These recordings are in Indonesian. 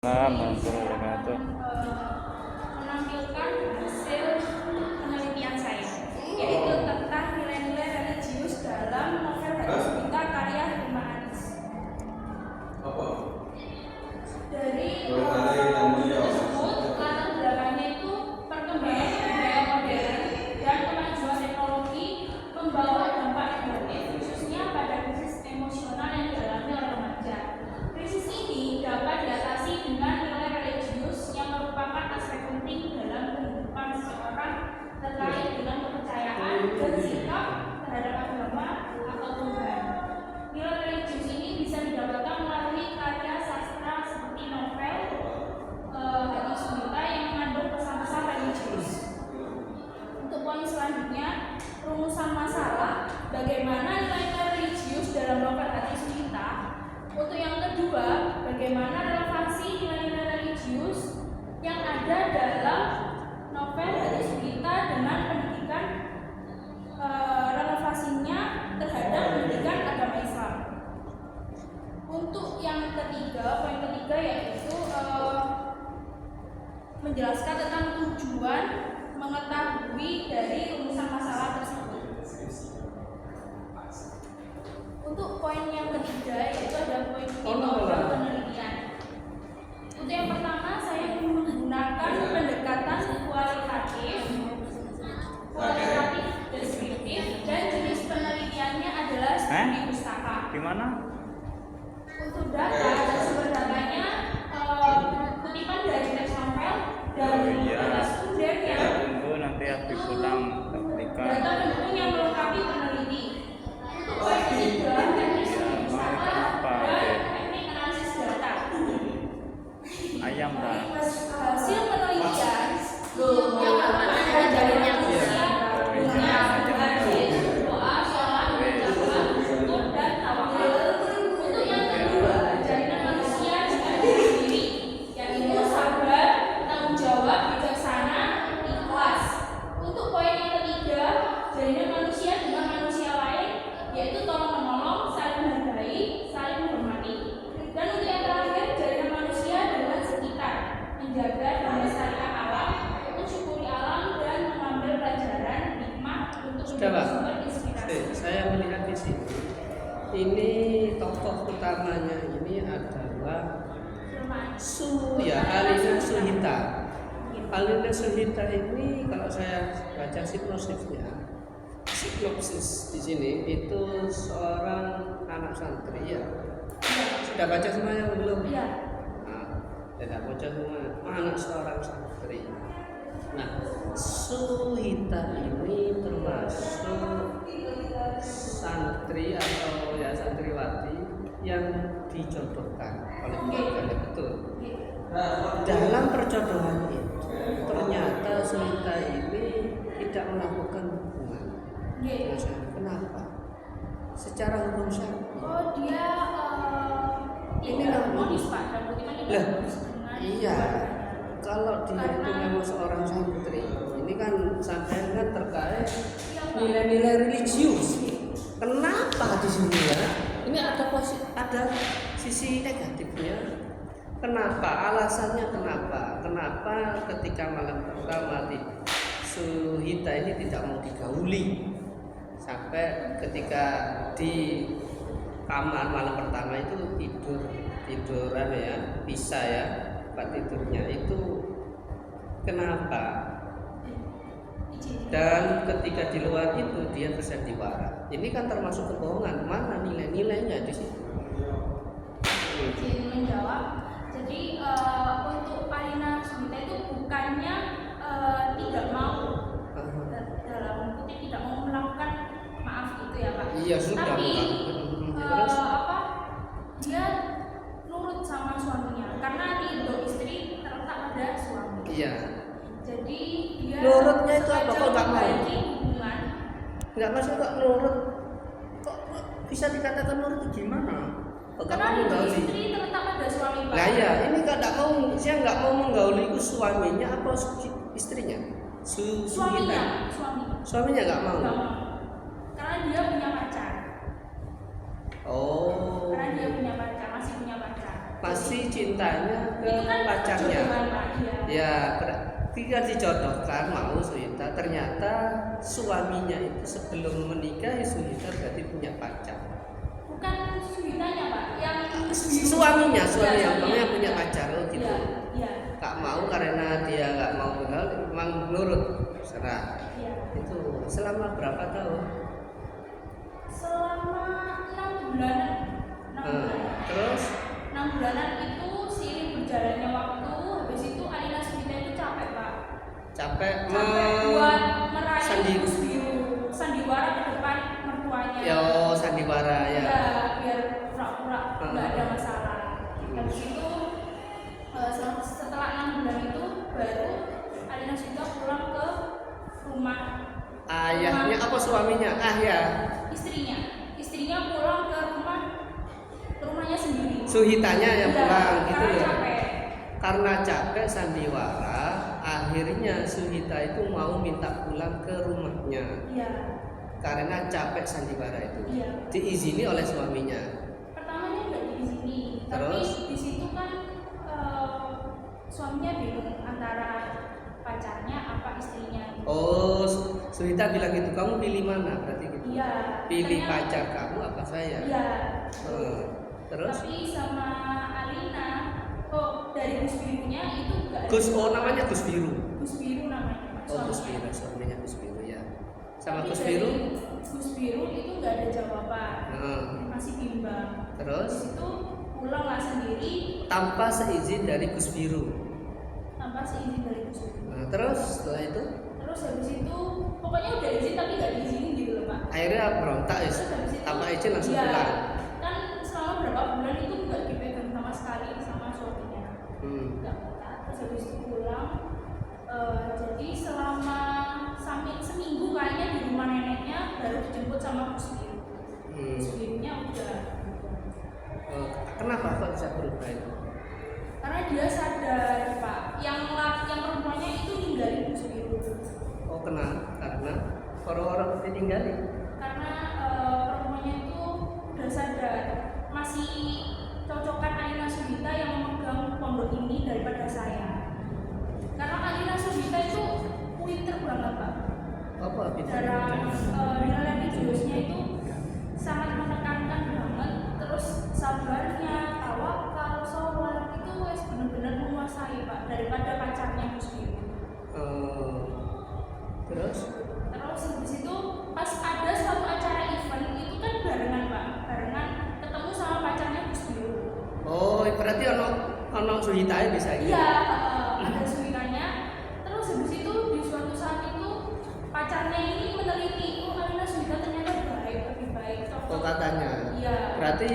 Warahmatullahi wabarakatuh. Menampilkan hasil penelitian saya, yaitu tentang nilai-nilai religius dalam novel Hadis Gita karya Hilma Anis. Dari buku tersebut, latar belakangnya itu perkembangan budaya modern dan kemajuan teknologi membawa dampak negatif, khususnya pada krisis emosional yang dialami oleh remaja. Krisis ini dapat diatasi dengan nilai religius yang merupakan aspek penting dalam kehidupan seseorang terkait dengan kepercayaan dan sikap terhadap agama atau Tuhan. Nilai religius ini bisa didapatkan melalui karya sastra seperti novel Hadis Gita yang mengandung pesan-pesan religius. Untuk poin selanjutnya, rumusan masalah bagaimana nilai-nilai religius dalam novel Hadis Gita. Untuk yang kedua, bagaimana relevansi nilai-nilai religius yang ada dalam novel Hadis Gita dengan pendidikan, relevansinya terhadap pendidikan agama Islam. Untuk yang ketiga, poin ketiga yaitu menjelaskan tentang tujuan mengetahui dari rumusan masalah tersebut. Untuk poin yang ketiga yaitu ada poin metode penelitian. Untuk yang pertama, saya menggunakan pendekatan kualitatif, deskriptif, dan jenis penelitiannya adalah studi pustaka. Gimana? Untuk data dan sumber datanya kutipan dari teks novel dan student yang Tunggu nanti habis pulang berikan. data pendukung yang melengkapi peneliti. Untuk poin ketiga, teknik studi pustaka dan teknik analisis data. Ayam lah. Hasil penelitian yang ada jaringan manusia dengan doa, sholat, berjamaah, syukur, dan tawakal. Untuk yang kedua, jaringan manusia dengan diri sendiri, yaitu sabar, tanggung jawab, bijaksana, ikhlas. Untuk poin yang ketiga, jaringan manusia dengan manusia lain, yaitu tolong menolong, saling menghargai, saling menghormati. Dan untuk yang terakhir, jaringan manusia dengan sekitar, menjaga dan melestarikan alam, mensyukuri alam, dan mengambil pelajaran hikmah untuk menjadi sumber inspirasi. Saya melihat di sini, ini tokoh utamanya ini adalah Alina Suhita. Alina Suhita ini kalau saya baca sinopsis di sini itu seorang anak santri ya. Sudah baca semuanya belum? Iya. Tidak baca semua. Anak seorang santri. Nah, Suhita ini termasuk santri atau ya santriwati yang dijodohkan oleh keluarganya, betul. Dalam perjodohan itu ternyata Suhita ini tidak melakukan hubungan. Kenapa? Secara hukum syar'i. Oh, dia Ini tidak lah. modis, Pak. Dan bagaimana dia Lah, modis dengan iya. keluarganya? Kalau dia itu memang seorang santri, ini kan sampai kan terkait nilai-nilai religius. Kenapa di sini ya? Ini ada sisi negatifnya. Kenapa? Alasannya kenapa? Kenapa ketika malam pertama Suhita ini tidak mau digauli sampai ketika di kamar malam pertama itu tiduran ya, bisa ya, tempat tidurnya itu kenapa? Dan ketika di luar itu dia bersandiwara. Ini kan termasuk kebohongan. Mana nilai-nilainya di situ? Izin menjawab. Jadi untuk Alina Suhita itu bukannya tidak mau dalam kutip tidak mau melakukan maaf gitu ya, Pak. Iya, sudah. Tapi Terus? dia nurut sama suaminya karena ridho istri terletak pada suami. Iya. Jadi dia Nurutnya itu apa? sengaja Kok nggak mau? memperbaiki hubungan. Nggak masuk kok nurut. Kok bisa dikatakan nurut itu gimana? Kok nggak Karena mau ridho menggauli? istri terletak pada suami, Pak. Nah ya, ini kan saya nggak mau menggauli itu suaminya apa istrinya? Suaminya. Suaminya nggak mau. Nggak mau. Karena dia punya pacar. Oh. Karena dia punya pacar, masih punya pacar. masih cintanya ke Itu kan pacarnya. perjodohan, Pak. Iya. Ya, ketika dijodohkan mau Suhita, ternyata suaminya itu sebelum menikah Suhita berarti punya pacar. Bukan suhitanya, Pak. Yang Suaminya Iya, yang punya pacar oh gitu. Iya, iya. Gak mau karena dia gak mau kenal, memang nurut, serah. Iya. Itu selama berapa tahun? Selama 6 bulanan. 6 bulanan. Terus 6 bulanan itu seiring berjalannya waktu, habis itu Alina Suhita itu capek, Pak. capek Buat meraih sandi- Gus Biru, sandiwara ke depan mertuanya. Yo sandiwara ya. Ya, biar pura-pura nggak ada masalah. Habis itu setelah 6 bulan itu baru Alina Suhita pulang ke rumah Ayahnya apa suaminya? Ya. Istrinya pulang ke rumahnya sendiri. Suhitanya yang Iya, pulang gitu karena ya. capek. Karena capek sandiwara, akhirnya Suhita itu mau minta pulang ke rumahnya. Iya. Karena capek sandiwara itu. Iya. Diizini oleh suaminya. Pertamanya nggak diizini, Terus? tapi di situ kan suaminya bingung antara pacarnya apa istrinya. Oh, Suhita bilang gitu, kamu pilih mana? Berarti gitu. Iya. Pilih Katanya- pacar kamu apa saya? Iya. Terus? Tapi sama Alina, dari Gus Birunya itu nggak ada. Namanya Gus Biru. Gus Biru namanya. Oh, Gus suaminya. Biru, suaminya Gus Biru ya. Sama Tapi Gus dari Biru. Gus Biru itu nggak ada jawaban. Masih bimbang. Terus Terus itu pulanglah sendiri tanpa seizin dari Gus Biru. tanpa seizin dari Gus Biru. Terus setelah itu Terus habis itu pokoknya udah izin tapi nggak diizinin gitu loh, Pak. akhirnya berontak ya. Terus habis itu Tanpa izin langsung iya, pulang. kan selama berapa bulan itu nggak dipegang sama sekali sama suaminya. Nggak minta. Terus habis itu pulang. Jadi selama sampai seminggu kayaknya di rumah neneknya baru dijemput sama Gus Biru. Gus Birunya udah. Kenapa kok bisa berubah itu? Karena dia sadar, Pak, yang perempuannya itu ninggalin Gus Biru. Oh karena orang-orang ditinggalin. Karena perempuannya itu udah sadar masih cocokan Alina Suhita yang memegang pondok ini daripada saya. Karena Alina Suhita itu pinter banget, Pak. Apa Dalam nilai religiusnya itu sangat menekankan banget. Terus sabarnya, tawakal, sholat itu wes benar-benar menguasai, Pak, daripada pacarnya Gus Biru. Terus Habis itu pas ada suatu acara event itu kan barengan, Pak, ketemu sama pacarnya Gus Biru. oh berarti ono Suhitanya bisa gitu. Iya, ada suitannya. Terus habis itu di suatu saat itu pacarnya ini meneliti, Alina Suhita ternyata lebih baik. Oh katanya. Iya. Berarti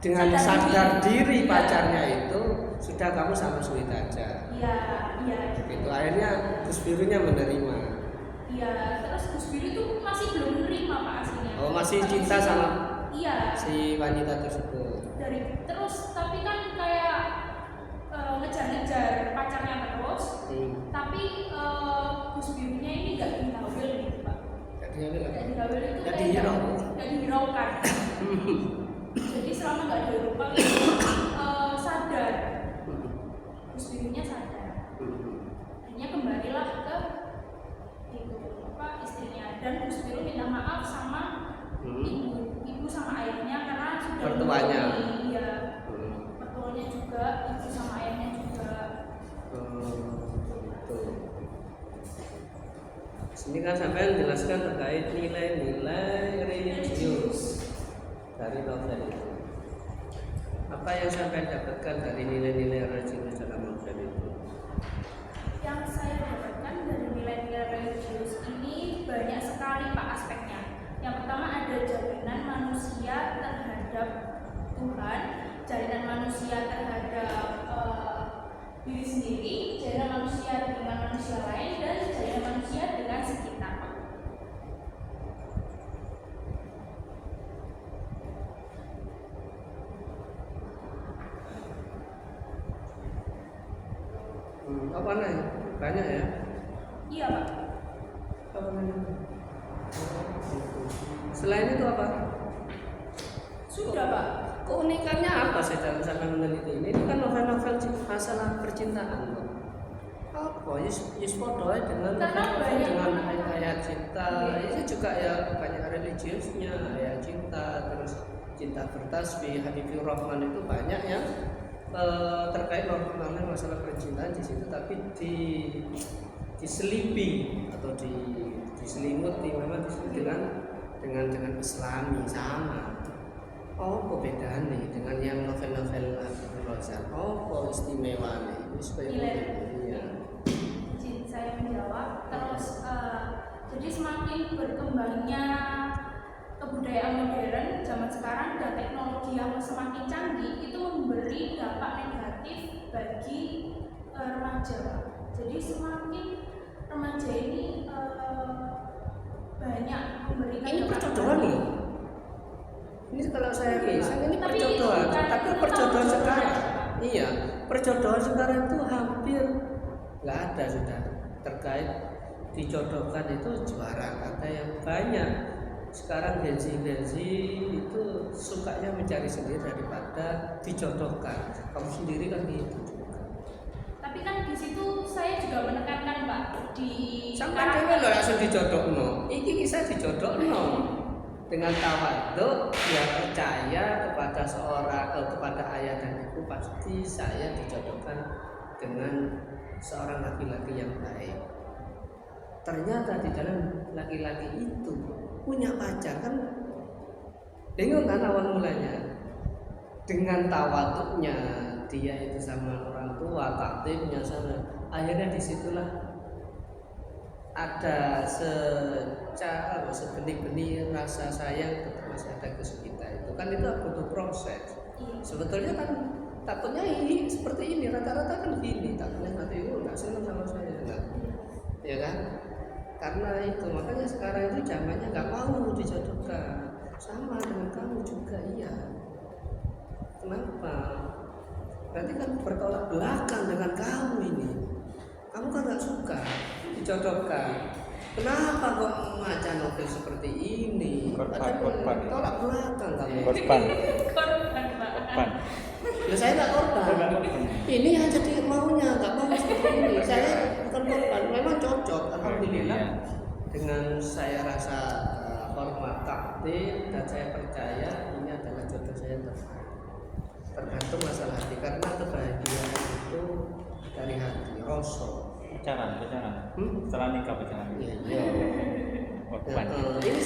dengan Sadar sadar diri. diri Iya. pacarnya itu sudah kamu sama Suhita aja. Iya. Itu akhirnya Gus Birunya menerima. Iya. Terus Gus Biru itu masih belum menerima, Pak, aslinya. Oh masih Tapi cinta di situ- sama Iya. si wanita tersebut. Tapi kan kayak ngejar-ngejar pacarnya terus. Tapi Gus Birunya ini nggak dihawil gitu, Pak. Nggak dihawil apa? Nggak dihawil itu Nggak kayak dihirau. nggak dihiraukan. Jadi selama nggak dihiraukan itu sadar. Gus Birunya sadar. Akhirnya kembalilah ke istrinya, dan Gus Biru minta maaf sama ibu sama ayahnya karena sudah Mertuanya. Iya. Mertuanya juga, ibu sama ayahnya juga. Sini kan sampai menjelaskan terkait nilai-nilai religius dari novel itu. Apa yang sampai dapatkan dari nilai-nilai religius dalam novel itu? Yang saya dapatkan dari nilai-nilai religius ini banyak sekali, Pak, aspeknya. Yang pertama ada jalinan manusia terhadap Tuhan, jalinan manusia terhadap diri sendiri, jalinan manusia dengan manusia lain, dan jalinan manusia dengan sekitar, Pak. Apa nih? Banyak ya? Iya, Pak. Apa nih? Selain itu apa? Sudah, Pak. keunikannya apa sih dalam sampai meneliti ini? Ini kan novel-novel masalah percintaan kok. Apa? Yus podo dengan dengan ayat cinta. Itu juga ya banyak religiusnya, ayat cinta, terus cinta bertasbih, Habibur Rahman itu banyak yang terkait novel masalah percintaan di situ, tapi diselipi atau diselimuti memang dengan Islami sama. Oh, beda nih dengan yang novel-novel Habibur Rahman. Oh, istimewa nih. Ini supaya ya. Izin saya menjawab. Terus jadi semakin berkembangnya kebudayaan modern zaman sekarang dan teknologi yang semakin canggih itu memberi dampak negatif bagi remaja. Jadi semakin remaja ini banyak memberikan Ini perjodohan loh. Ini kalau saya kisah ini Tapi perjodohan, bukan- tapi itu perjodohan kan sekarang, perjodohan. iya, perjodohan sekarang itu hampir nggak ada sudah terkait dijodohkan itu jarang, ada yang banyak. Sekarang Gen Z itu sukanya mencari sendiri daripada dijodohkan. Kamu sendiri kan gitu juga. Tapi kan di situ saya juga menekankan Pak di Sampai dewe lo langsung dijodohno. Iki kisah dijodohno dengan tawaduk yang percaya kepada kepada ayah dan ibu, pasti saya dijodohkan dengan seorang laki-laki yang baik. Ternyata di dalam laki-laki itu punya pacar kan, bingung kan awal mulanya. Dengan tawaduknya dia itu sama orang tua, takdirnya sana, akhirnya disitulah ada sebenih-benih rasa sayang tetap masih ada ke kita itu kan, itu butuh proses. Sebetulnya kan takutnya ini seperti ini, rata-rata kan gini, takutnya nanti nggak senang sama saya, nah, ya kan? Karena itu makanya sekarang itu zamannya nggak mau dijodohkan, sama dengan kamu juga iya. Kenapa? Berarti kan bertolak belakang dengan kamu ini. Kamu kan nggak suka dijodohkan. Kenapa kok membaca novel seperti ini? Korban. Tolak belakang kamu. Korban. Pak. Ya saya nggak korban. Ini yang jadi maunya, nggak mau seperti ini. Saya bukan korban. Memang cocok. Alhamdulillah. Dengan saya rasa hormat takdir dan saya percaya ini adalah jodoh saya yang terbaik. Tergantung masalah hati, karena kebahagiaan itu dari hati. Rasul. Pacaran. Setelah nikah pacaran. Iya. Korban. Ini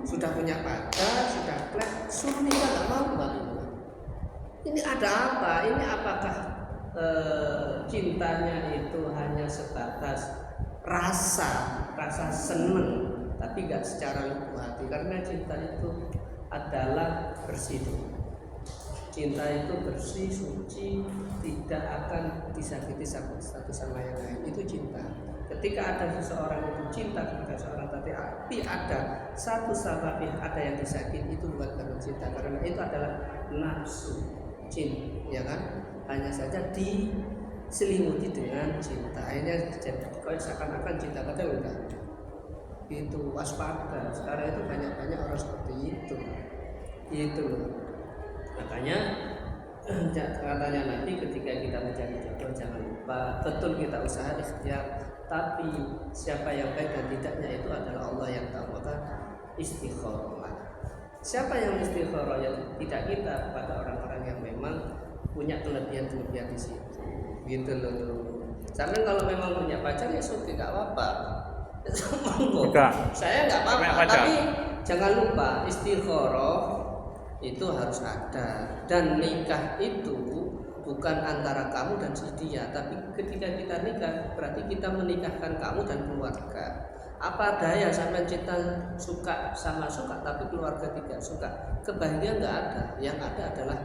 sudah punya pacar, sudah klek, suruh nikah nggak mau mbak. Ini ada apa? Ini apakah cintanya itu hanya sebatas rasa seneng, tapi nggak secara lubuk hati? Karena cinta itu adalah bersih. Cinta itu bersih, suci, tidak akan disakiti satu sama yang lain. Itu cinta. Ketika ada seseorang itu cinta kepada seorang, tapi ada satu sama pihak ada yang disakiti, itu bukan karena cinta, karena itu adalah nafsu, cinta, ya kan? Hanya saja diselimuti dengan cinta. Akhirnya jadi seakan-akan cinta, padahal enggak. Itu waspada. Sekarang itu banyak orang seperti itu. Itu loh. Makanya katanya Nabi, ketika kita mencari jodoh jangan lupa betul kita usaha ikhtiar, tapi siapa yang baik dan tidaknya itu adalah Allah yang tahu. Maka istikharah. Siapa yang istikharah? Yang tidak kita, pada orang-orang yang memang punya kelebihan di situ. Gitu loh. Sampai kalau memang punya pacar ya sudah tidak apa-apa. Saya nggak apa-apa, tapi jangan lupa istikharah itu harus ada, dan nikah itu bukan antara kamu dan si dia, tapi ketika kita nikah berarti kita menikahkan kamu dan keluarga. Apa daya sampai cinta suka sama suka tapi keluarga tidak suka, kebahagiaan nggak ada. Yang ada adalah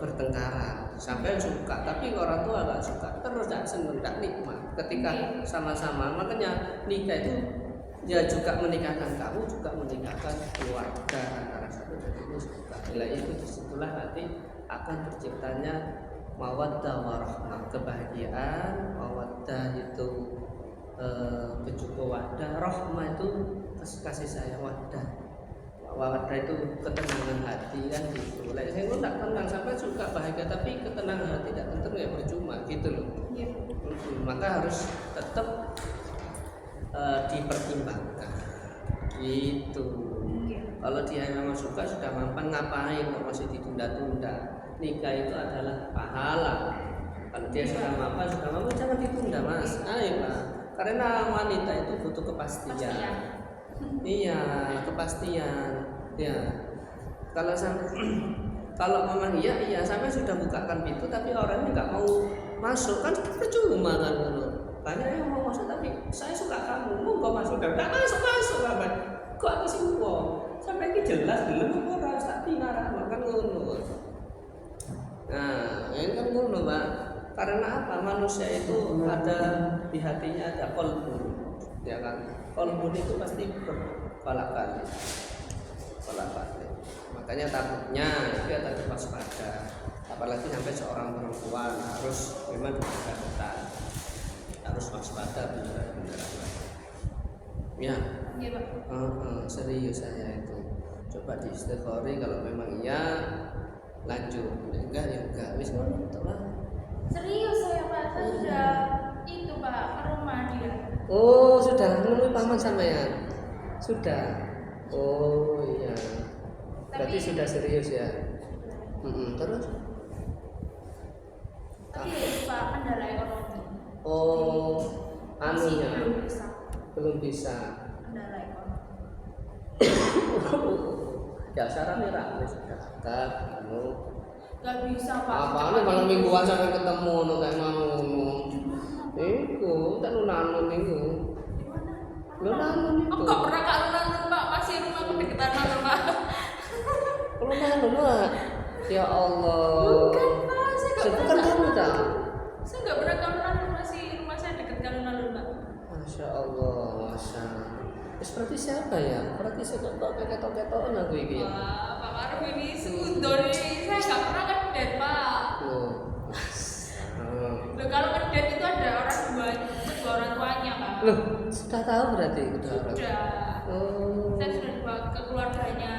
bertengkaran sampai suka tapi orang tua nggak suka, terus tidak senang, tidak nikmat ketika sama-sama. Makanya nikah itu dia juga menikahkan kamu, juga menikahkan keluarga antara satu dan ini suka. Bila itu disitulah nanti akan terciptanya mawaddah warahmah, kebahagiaan. Mawaddah itu pejuko wadah, rahmah itu kasih sayang, wadah Wadah itu ketenangan hati kan gitu. Like saya nggak tenang sampai suka bahagia tapi ketenangan hati tidak tentu ya percuma gitu loh. Iya. Maka harus tetap dipertimbangkan gitu. Kalau dia memang suka sudah mampan ngapain kok masih ditunda-tunda. Nikah itu adalah pahala. Kalau dia sudah mampan jangan ditunda mas. Ayo pak. Karena wanita itu butuh kepastian. Iya, kepastian. Ya. Kalau memang iya sampai sudah bukakan pintu tapi orangnya nggak mau masuk kan percuma kan dulu. Banyak yang mau masuk tapi saya suka kamu, mau nggak masuk dan nggak masuk apa? Kok aku sih sampai ini jelas belum orang tak tinara kan ngono. Nah, ini kan ngono pak. Karena apa? Manusia itu ada di hatinya ada qalbun, ya kan? Qalbun itu pasti berbolak-balik. Makanya takutnya itu ada waspada. Apalagi sampai seorang perempuan harus memang diperhatikan, harus waspada benar-benar. Ya. Iya pak. Serius saya itu. Coba di istighfari kalau memang iya lanjut, enggak ya enggak. Wis ngono lah. Serius saya pak, saya sudah itu pak ke rumah dia. Oh sudah menemui paman sampean? Sudah. Oh iya. Berarti sudah serius ya. Terus? Tapi ya itu pak kendala ekonomi. Oh, Masih anunya belum bisa. belum bisa. Kendala ekonomi. Ya sarannya ra wis dekat anu. Gak bisa pak. Apane malam mingguan sampai ketemu ono kayak ngono. Iku tak nunanun niku. Nunanun itu. Aku gak pernah kalunanun pak, masih rumah kedekatan nanun pak. Nunanun Pak. Ya Allah. Bukan pak, saya gak Bukan pernah. kamu tak? Saya gak pernah kalunanun, masih rumah saya dekat kalunanun pak. Masya Allah, Masya. Berarti siapa ya? Berarti saya kok ketok-ketokan aku ini. Wah, Pak Maruf ini sudon ini saya gak pernah kedet pak. Loh. Loh kalau kedet itu ada kedua orang tuanya pak. Loh, sudah tahu berarti udah. Sudah. Oh. Saya sudah dibawa ke keluarganya.